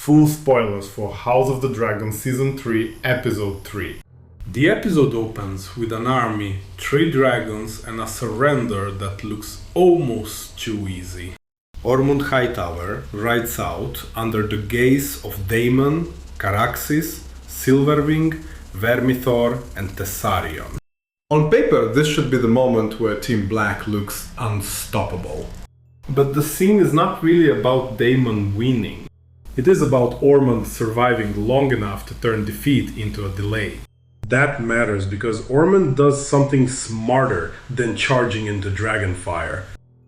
full spoilers for House of the Dragon Season 3, Episode 3. The episode opens with an army, 3 dragons, and a surrender that looks almost too easy. Ormund Hightower rides out under the gaze of Daemon, Caraxes, Silverwing, Vermithor, and Tessarion. On paper, this should be the moment where Team Black looks unstoppable. But the scene is not really about Daemon winning. It is about Ormund surviving long enough to turn defeat into a delay. That matters because Ormund does something smarter than charging into Dragonfire.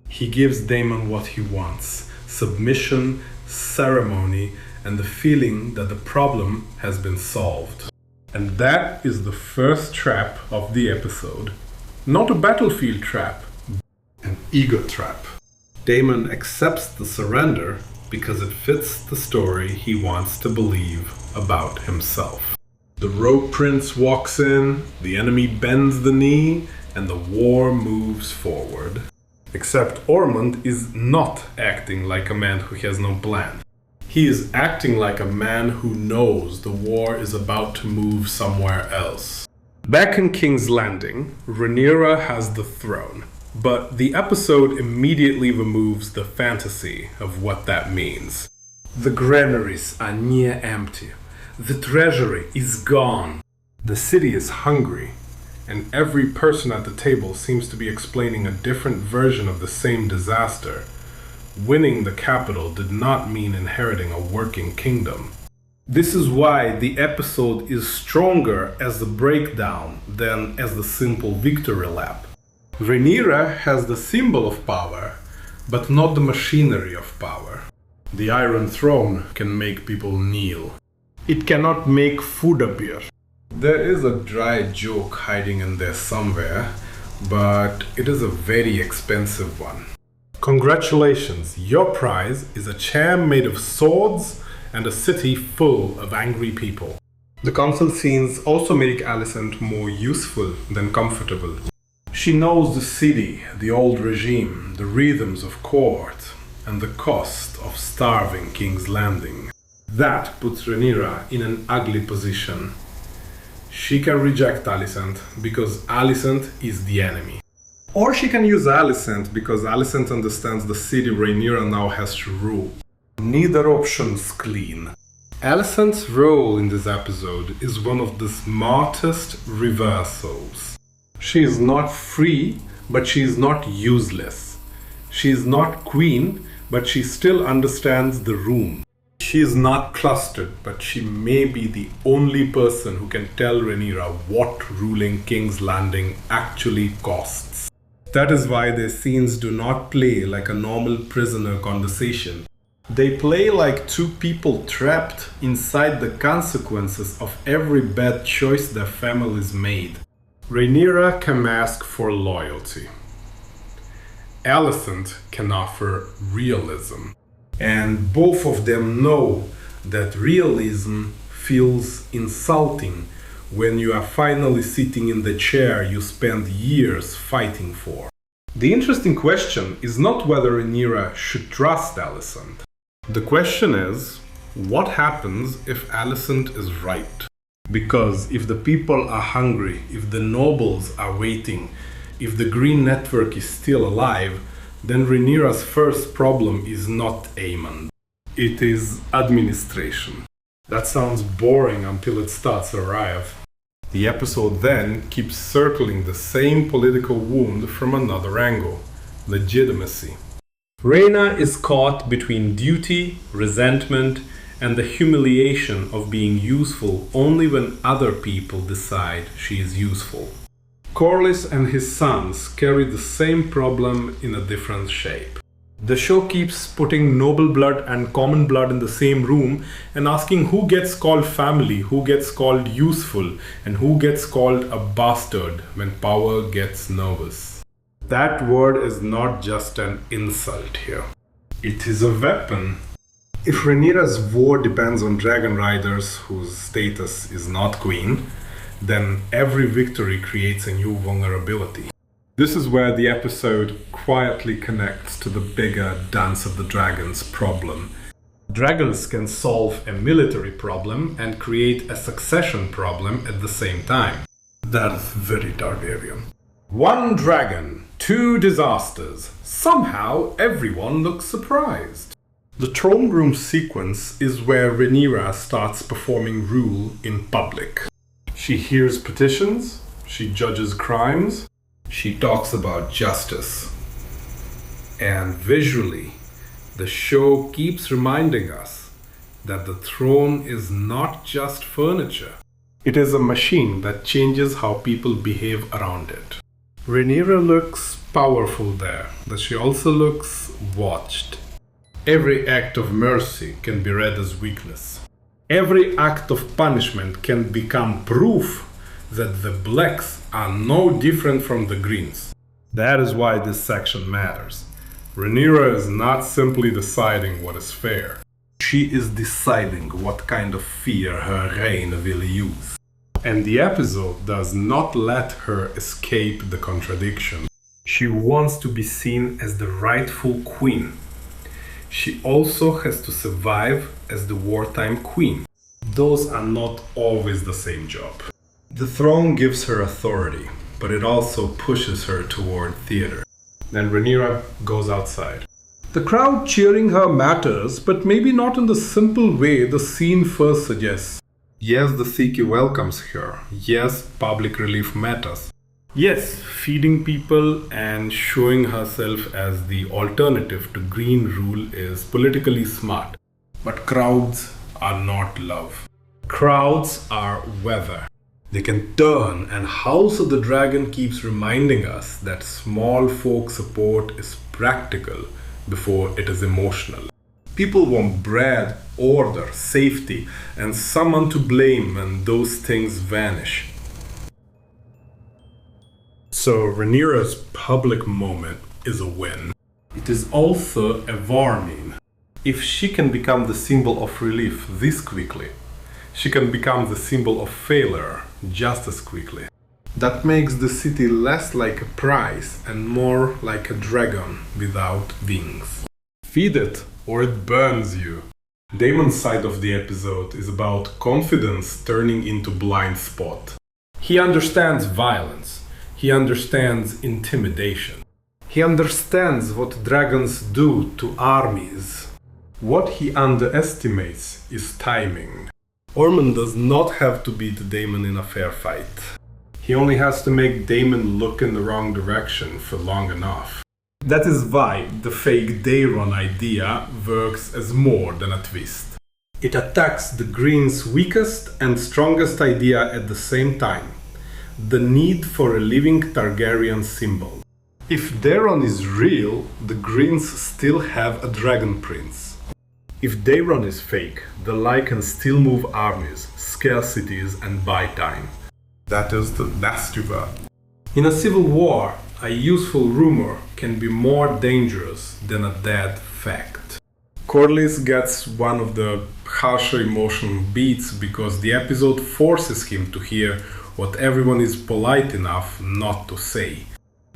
He gives Daemon what he wants: submission, ceremony, and the feeling that the problem has been solved. And that is the first trap of the episode. Not a battlefield trap, an ego trap. Daemon accepts the surrender because it fits the story he wants to believe about himself. The Rogue Prince walks in, the enemy bends the knee, and the war moves forward. Except Ormund is not acting like a man who has no plan. He is acting like a man who knows the war is about to move somewhere else. Back in King's Landing, Rhaenyra has the throne, but the episode immediately removes the fantasy of what that means. The granaries are near empty. The treasury is gone. The city is hungry, and every person at the table seems to be explaining a different version of the same disaster. Winning the capital did not mean inheriting a working kingdom. This is why the episode is stronger as the breakdown than as the simple victory lap. Rhaenyra has the symbol of power, but not the machinery of power. The Iron Throne can make people kneel. It cannot make food appear. There is a dry joke hiding in there somewhere, but it is a very expensive one. Congratulations, your prize is a chair made of swords and a city full of angry people. The council scenes also make Alicent more useful than comfortable. She knows the city, the old regime, the rhythms of court, and the cost of starving King's Landing. That puts Rhaenyra in an ugly position. She can reject Alicent because Alicent is the enemy. Or she can use Alicent because Alicent understands the city Rhaenyra now has to rule. Neither option's clean. Alicent's role in this episode is one of the smartest reversals. She is not free, but she is not useless. She is not queen, but she still understands the room. She is not clustered, but she may be the only person who can tell Rhaenyra what ruling King's Landing actually costs. That is why their scenes do not play like a normal prisoner conversation. They play like two people trapped inside the consequences of every bad choice their families made. Rhaenyra can ask for loyalty. Alicent can offer realism. And both of them know that realism feels insulting when you are finally sitting in the chair you spent years fighting for. The interesting question is not whether Rhaenyra should trust Alicent. The question is, what happens if Alicent is right? Because if the people are hungry, if the nobles are waiting, if the Green Network is still alive, then Rhaenyra's first problem is not Aemon. It is administration. That sounds boring until it starts to arrive. The episode then keeps circling the same political wound from another angle: legitimacy. Rhaena is caught between duty, resentment, and the humiliation of being useful only when other people decide she is useful. Corlys and his sons carry the same problem in a different shape. The show keeps putting noble blood and common blood in the same room and asking who gets called family, who gets called useful, and who gets called a bastard when power gets nervous. That word is not just an insult here. It is a weapon. If Rhaenyra's war depends on dragon riders whose status is not queen, then every victory creates a new vulnerability. This is where the episode quietly connects to the bigger Dance of the Dragons problem. Dragons can solve a military problem and create a succession problem at the same time. That's very Targaryen. One dragon, two disasters. Somehow everyone looks surprised. The throne room sequence is where Rhaenyra starts performing rule in public. She hears petitions, she judges crimes, she talks about justice. And visually, the show keeps reminding us that the throne is not just furniture. It is a machine that changes how people behave around it. Rhaenyra looks powerful there, but she also looks watched. Every act of mercy can be read as weakness. Every act of punishment can become proof that the blacks are no different from the greens. That is why this section matters. Rhaenyra is not simply deciding what is fair. She is deciding what kind of fear her reign will use. And the episode does not let her escape the contradiction. She wants to be seen as the rightful queen. She also has to survive as the wartime queen. Those are not always the same job. The throne gives her authority, but it also pushes her toward theater. Then Rhaenyra goes outside. The crowd cheering her matters, but maybe not in the simple way the scene first suggests. Yes, the Seekie welcomes her. Yes, public relief matters. Yes, feeding people and showing herself as the alternative to green rule is politically smart. But crowds are not love. Crowds are weather. They can turn, and House of the Dragon keeps reminding us that small folk support is practical before it is emotional. People want bread, order, safety, and someone to blame when those things vanish. So Rhaenyra's public moment is a win. It is also a warning. If she can become the symbol of relief this quickly, she can become the symbol of failure just as quickly. That makes the city less like a prize and more like a dragon without wings. Feed it or it burns you. Daemon's side of the episode is about confidence turning into blind spot. He understands violence. He understands intimidation. He understands what dragons do to armies. What he underestimates is timing. Ormund does not have to beat Daemon in a fair fight. He only has to make Daemon look in the wrong direction for long enough. That is why the fake Daeron idea works as more than a twist. It attacks the Greens' weakest and strongest idea at the same time: the need for a living Targaryen symbol. If Daeron is real, the Greens still have a dragon prince. If Daeron is fake, the Lie can still move armies, scale cities, and buy time. That is the nasty word. In a civil war, a useful rumor can be more dangerous than a dead fact. Corlys gets one of the harsher emotional beats because the episode forces him to hear what everyone is polite enough not to say.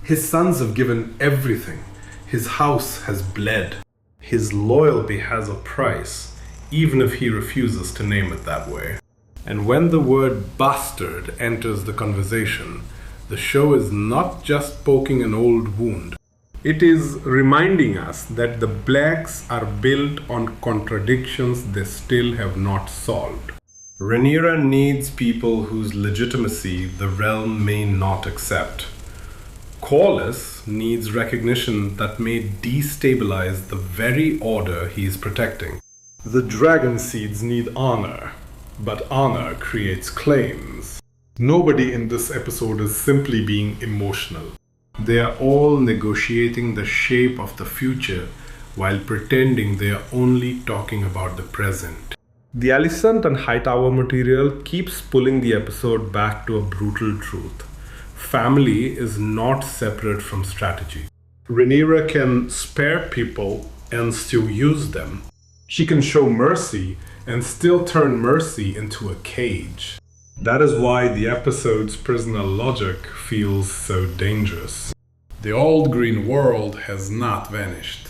His sons have given everything. His house has bled. His loyalty has a price, even if he refuses to name it that way. And when the word bastard enters the conversation, the show is not just poking an old wound. It is reminding us that the blacks are built on contradictions they still have not solved. Rhaenyra needs people whose legitimacy the realm may not accept. Corlys needs recognition that may destabilize the very order he is protecting. The dragonseeds need honor, but honor creates claims. Nobody in this episode is simply being emotional. They are all negotiating the shape of the future while pretending they are only talking about the present. The Alicent and Hightower material keeps pulling the episode back to a brutal truth. Family is not separate from strategy. Rhaenyra can spare people and still use them. She can show mercy and still turn mercy into a cage. That is why the episode's prisoner logic feels so dangerous. The old green world has not vanished.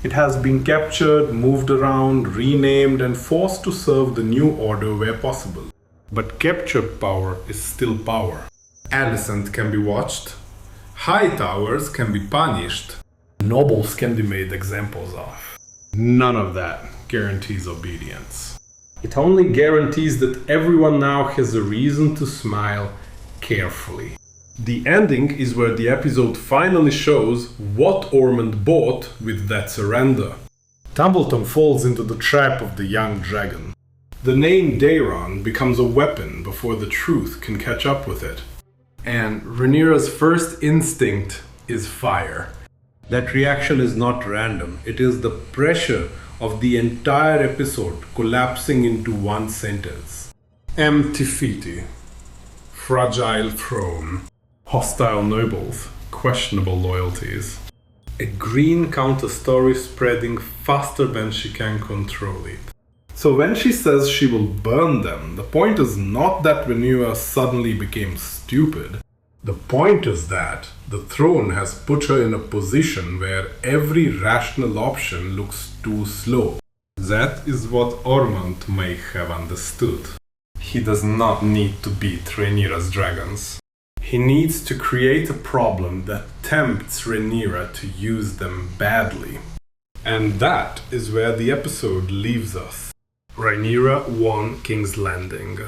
It has been captured, moved around, renamed, and forced to serve the new order where possible. But captured power is still power. Alicent can be watched. Hightowers can be punished. Nobles can be made examples of. None of that guarantees obedience. It only guarantees that everyone now has a reason to smile carefully. The ending is where the episode finally shows what Ormund bought with that surrender. Tumbleton falls into the trap of the young dragon. The name Daeron becomes a weapon before the truth can catch up with it. And Rhaenyra's first instinct is fire. That reaction is not random. It is the pressure of the entire episode collapsing into one sentence. Empty feet, fragile throne, hostile nobles, questionable loyalties. A green counter-story spreading faster than she can control it. So when she says she will burn them, the point is not that Rhaenyra suddenly became stupid. The point is that the throne has put her in a position where every rational option looks too slow. That is what Ormund may have understood. He does not need to beat Rhaenyra's dragons. He needs to create a problem that tempts Rhaenyra to use them badly. And that is where the episode leaves us. Rhaenyra won King's Landing.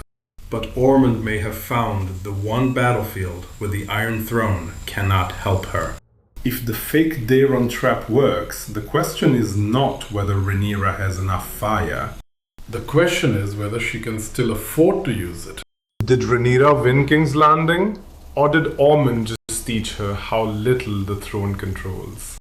But Ormund may have found the one battlefield where the Iron Throne cannot help her. If the fake Daeron trap works, the question is not whether Rhaenyra has enough fire. The question is whether she can still afford to use it. Did Rhaenyra win King's Landing? Or did Ormund just teach her how little the throne controls?